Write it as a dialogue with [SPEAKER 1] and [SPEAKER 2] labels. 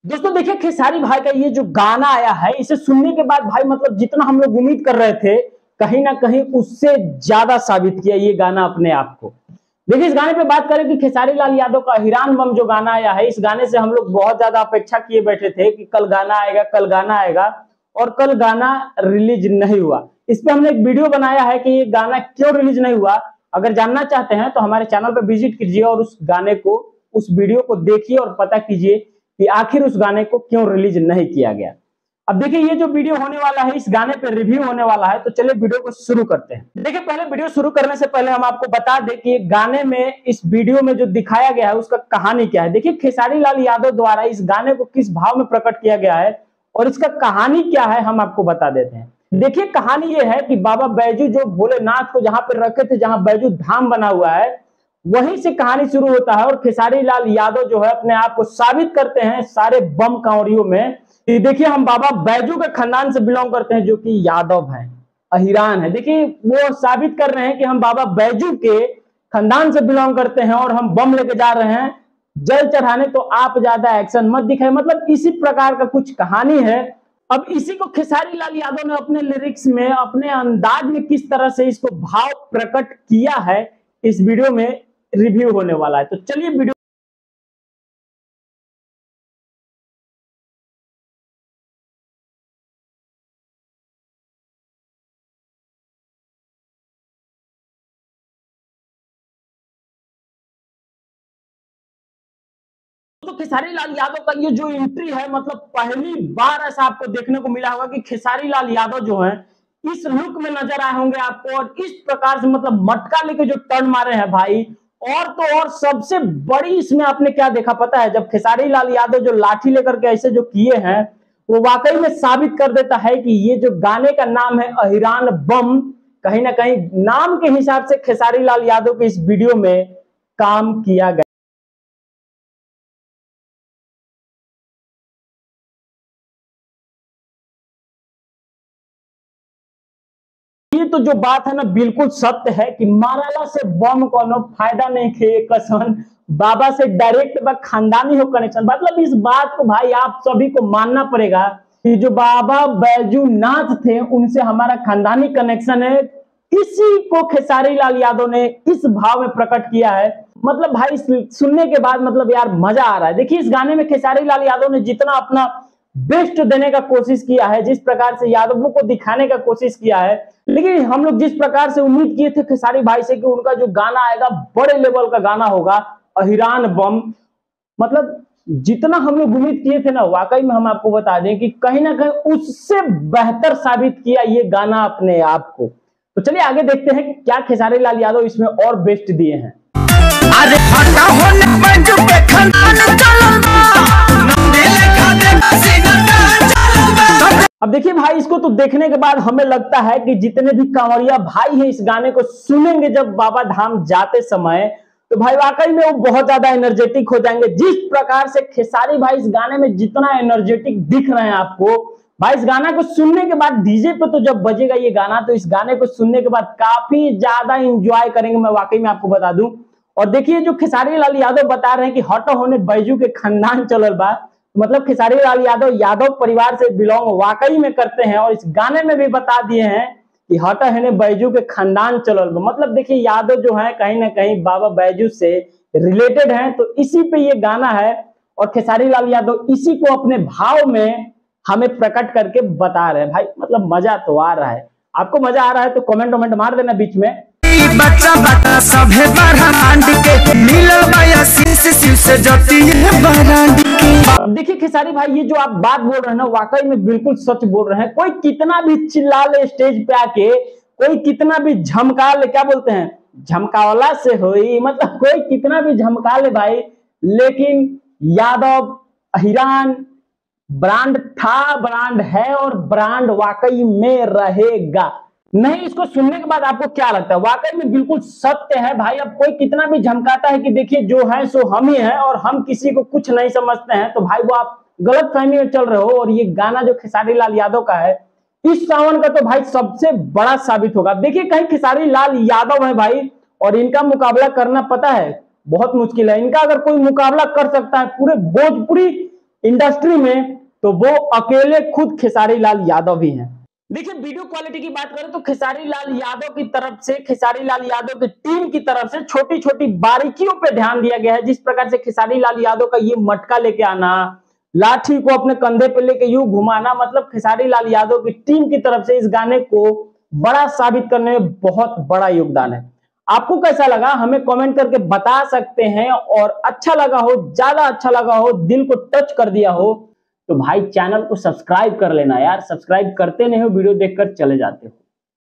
[SPEAKER 1] दोस्तों देखिए, खेसारी भाई का ये जो गाना आया है, इसे सुनने के बाद भाई मतलब जितना हम लोग उम्मीद कर रहे थे, कहीं ना कहीं उससे ज्यादा साबित किया ये गाना अपने आप को। देखिए, इस गाने पे बात करें कि खेसारी लाल यादव का हिरान बम जो गाना आया है, इस गाने से हम लोग बहुत ज्यादा अपेक्षा किए बैठे थे कि कल गाना आएगा, कल गाना आएगा, और कल गाना रिलीज नहीं हुआ। इस पे हमने एक वीडियो बनाया है कि ये गाना क्यों रिलीज नहीं हुआ। अगर जानना चाहते हैं तो हमारे चैनल पर विजिट कीजिए और उस गाने को, उस वीडियो को देखिए और पता कीजिए कि आखिर उस गाने को क्यों रिलीज नहीं किया गया। अब देखिए, ये जो वीडियो होने वाला है, इस गाने पे रिव्यू होने वाला है, तो चलिए वीडियो को शुरू करते हैं। देखिए, पहले वीडियो शुरू करने से पहले हम आपको बता दें कि गाने में, इस वीडियो में जो दिखाया गया है उसका कहानी क्या है। देखिए, खेसारी लाल यादव द्वारा इस गाने को किस भाव में प्रकट किया गया है और इसका कहानी क्या है, हम आपको बता देते हैं। देखिए, कहानी ये है कि बाबा बैजू जो भोलेनाथ को जहां पर रखे थे, जहां बैजू धाम बना हुआ है, वहीं से कहानी शुरू होता है और खेसारी लाल यादव जो है अपने आप को साबित करते हैं सारे बम कांवरियों में कि देखिए, हम बाबा बैजू के खानदान से बिलोंग करते हैं, जो कि यादव है, अहिरान है। देखिए, वो साबित कर रहे हैं कि हम बाबा बैजू के खानदान से बिलोंग करते हैं और हम बम लेके जा रहे हैं जल चढ़ाने, तो आप ज्यादा एक्शन मत दिखाए। मतलब इसी प्रकार का कुछ कहानी है। अब इसी को खेसारी लाल यादव ने अपने लिरिक्स में, अपने अंदाज में किस तरह से इसको भाव प्रकट किया है, इस वीडियो में रिव्यू होने वाला है। तो चलिए वीडियो। तो खेसारी लाल यादव का ये जो एंट्री है, मतलब पहली बार ऐसा आपको देखने को मिला होगा कि खेसारी लाल यादव जो है इस लुक में नजर आए होंगे आपको, और इस प्रकार से मतलब मटका लेके जो टर्न मारे हैं भाई। और तो और सबसे बड़ी इसमें आपने क्या देखा पता है, जब खेसारी लाल यादव जो लाठी लेकर के ऐसे जो किए हैं, वो वाकई में साबित कर देता है कि ये जो गाने का नाम है अहिरान बम, कहीं ना कहीं नाम के हिसाब से खेसारी लाल यादव के इस वीडियो में काम किया गया। ये तो जो बात है ना, बिल्कुल सत्य है कि माराला से बम कोनो फायदा नहीं खे कसन, बाबा से डायरेक्ट खानदानी हो कनेक्शन। मतलब इस बात को भाई आप सभी को मानना पड़ेगा कि जो बाबा बैजूनाथ थे उनसे हमारा खानदानी कनेक्शन है। इसी को खेसारी लाल यादव ने इस भाव में प्रकट किया है। मतलब भाई सुनने के बाद मतलब यार मजा आ रहा है। देखिए, इस गाने में खेसारी लाल यादव ने जितना अपना बेस्ट देने का कोशिश किया है, जिस प्रकार से यादवों को दिखाने का कोशिश किया है, लेकिन हम लोग जिस प्रकार से उम्मीद किए थे खेसारी भाई से कि उनका जो गाना आएगा बड़े लेवल का गाना होगा, अहिरान बम, मतलब जितना हम लोग उम्मीद किए थे ना, वाकई में हम आपको बता दें कि कहीं ना कहीं उससे बेहतर साबित किया ये गाना अपने आप को। तो चलिए आगे देखते हैं क्या खेसारी लाल यादव इसमें और बेस्ट दिए हैं।
[SPEAKER 2] अरे फटा होने बंजू पे खानदान चलबा, नंदी लेखा देखा सिंगर चलबा।
[SPEAKER 1] अब देखिए भाई, इसको तो देखने के बाद हमें लगता है कि जितने भी कांवरिया भाई हैं इस गाने को सुनेंगे जब बाबा धाम जाते समय, तो भाई वाकई में वो बहुत ज्यादा एनर्जेटिक हो जाएंगे। जिस प्रकार से खेसारी भाई इस गाने में जितना एनर्जेटिक दिख रहे हैं आपको, भाई इस गाना को सुनने के बाद डीजे पे तो जब बजेगा ये गाना, तो इस गाने को सुनने के बाद काफी ज्यादा इंजॉय करेंगे, मैं वाकई में आपको बता दूं। और देखिए, जो खेसारी लाल यादव बता रहे हैं कि हट होने बैजू के खानदान चलल बा, मतलब खेसारी लाल यादव यादव परिवार से बिलोंग वाकई में करते हैं, और इस गाने में भी बता दिए हैं कि हट होने बैजू के खानदान चलल बा। मतलब देखिए, यादव जो है कहीं ना कहीं बाबा बैजू से रिलेटेड हैं, तो इसी पे ये गाना है और खेसारी लाल यादव इसी को अपने भाव में हमें प्रकट करके बता रहे हैं। भाई मतलब मजा तो आ रहा है। आपको मजा आ रहा है तो कमेंट वमेंट मार देना बीच में।
[SPEAKER 2] बच्चा बता सभे ब्रह्मांड के मिलल बाया शिव से जती है ब्रह्मांड के।
[SPEAKER 1] देखिए खेसारी भाई, ये जो आप बात बोल रहे हैं ना, वाकई में बिल्कुल सच बोल रहे हैं। कोई कितना भी चिल्ला ले स्टेज पे आके, कोई कितना भी झमका ले, क्या बोलते हैं, झमकावला से होई, मतलब कोई कितना भी झमका ले भाई, लेकिन यादव अहिरान ब्रांड था, ब्रांड है और ब्रांड वाकई में रहेगा। नहीं, इसको सुनने के बाद आपको क्या लगता है? वाकई में बिल्कुल सत्य है भाई। अब कोई कितना भी झमकाता है कि देखिए जो है सो हम ही हैं और हम किसी को कुछ नहीं समझते हैं, तो भाई वो आप गलत फहमी में चल रहे हो। और ये गाना जो खेसारी लाल यादव का है, इस सावन का तो भाई सबसे बड़ा साबित होगा। देखिए, कहीं खेसारी लाल यादव है भाई, और इनका मुकाबला करना पता है बहुत मुश्किल है। इनका अगर कोई मुकाबला कर सकता है पूरे भोजपुरी इंडस्ट्री में, तो वो अकेले खुद खेसारी लाल यादव ही हैं। देखिए वीडियो क्वालिटी की बात करें तो खेसारी लाल यादव की तरफ से, खेसारी लाल यादव की टीम की तरफ से छोटी छोटी बारीकियों पे ध्यान दिया गया है। जिस प्रकार से खेसारी लाल यादव का ये मटका लेके आना, लाठी को अपने कंधे पे लेके यूं घुमाना, मतलब खेसारी लाल यादव की टीम की तरफ से इस गाने को बड़ा साबित करने में बहुत बड़ा योगदान है। आपको कैसा लगा हमें कमेंट करके बता सकते हैं, और अच्छा लगा हो, ज्यादा अच्छा लगा हो, दिल को टच कर दिया हो, तो भाई चैनल को सब्सक्राइब कर लेना यार। सब्सक्राइब करते नहीं हो, वीडियो देखकर चले जाते हो।